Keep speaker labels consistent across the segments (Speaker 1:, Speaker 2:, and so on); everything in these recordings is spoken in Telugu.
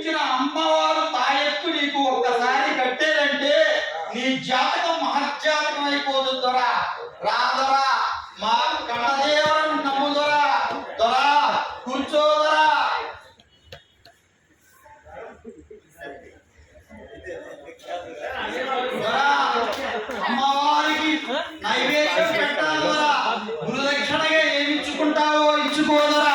Speaker 1: కల్పించిన అమ్మవారు తాయెత్తు నీకు ఒక్కసారి కట్టేదంటే నీ జాతకం మహజ్జాతకం అయిపోతుంది దొరా. రాదరా మా కన్నదేవరని నమ్ముదొరా. దొరా కూర్చోదరా. అమ్మవారికి నైవేద్యం పెట్టాలి దొరా. గురుదక్షిణగా ఏమి ఇచ్చుకుంటావో ఇచ్చుకోదరా.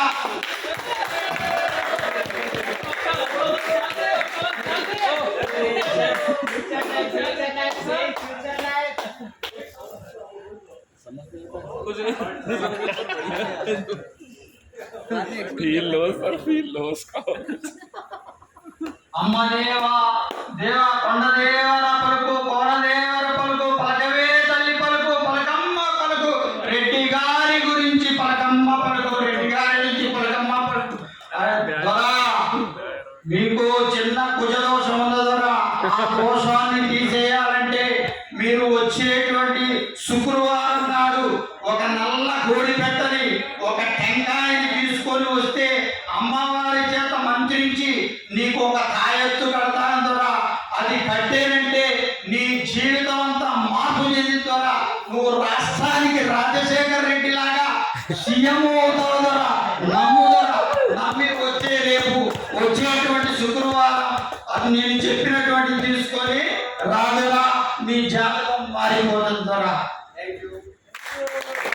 Speaker 1: అమ్మ దేవా దేవా కొండదేవర పలుకు కోడదేవర పలుకు పలకవే తల్లి పలుకు పలకమ్మ పలుకు రెడ్డి గారి గురించి పలకమ్మ పలుకు రెడ్డి గారి నుంచి పలకమ్మ పలుకు. మీకు చిన్న కుజదోషం ఉన్నదరా. ఆ దోషాన్ని తీసేయాలంటే మీరు వచ్చేటువంటి శుక్రవారం నాడు ఒక నల్ల కోడి పెట్టని ఒక టెంకాయని తీసుకొని వస్తే అమ్మవారి చేత మంత్రించి నీకు ఒక తాయెత్తు కడతాను ద్వారా. అది కట్టేనంటే నీ జీవితం అంతా మార్పు చెందిన ద్వారా నువ్వు రాష్ట్రానికి రాజశేఖర్ రెడ్డి లాగా సీఎం అవుతావు ద్వారా. నమ్ముదరా. నమ్మి వచ్చే రేపు వచ్చేటువంటి శుక్రవారం అది నేను చెప్పినటువంటి తీసుకొని రాదురా నీ జాతకం మారిపోతుంది ద్వారా.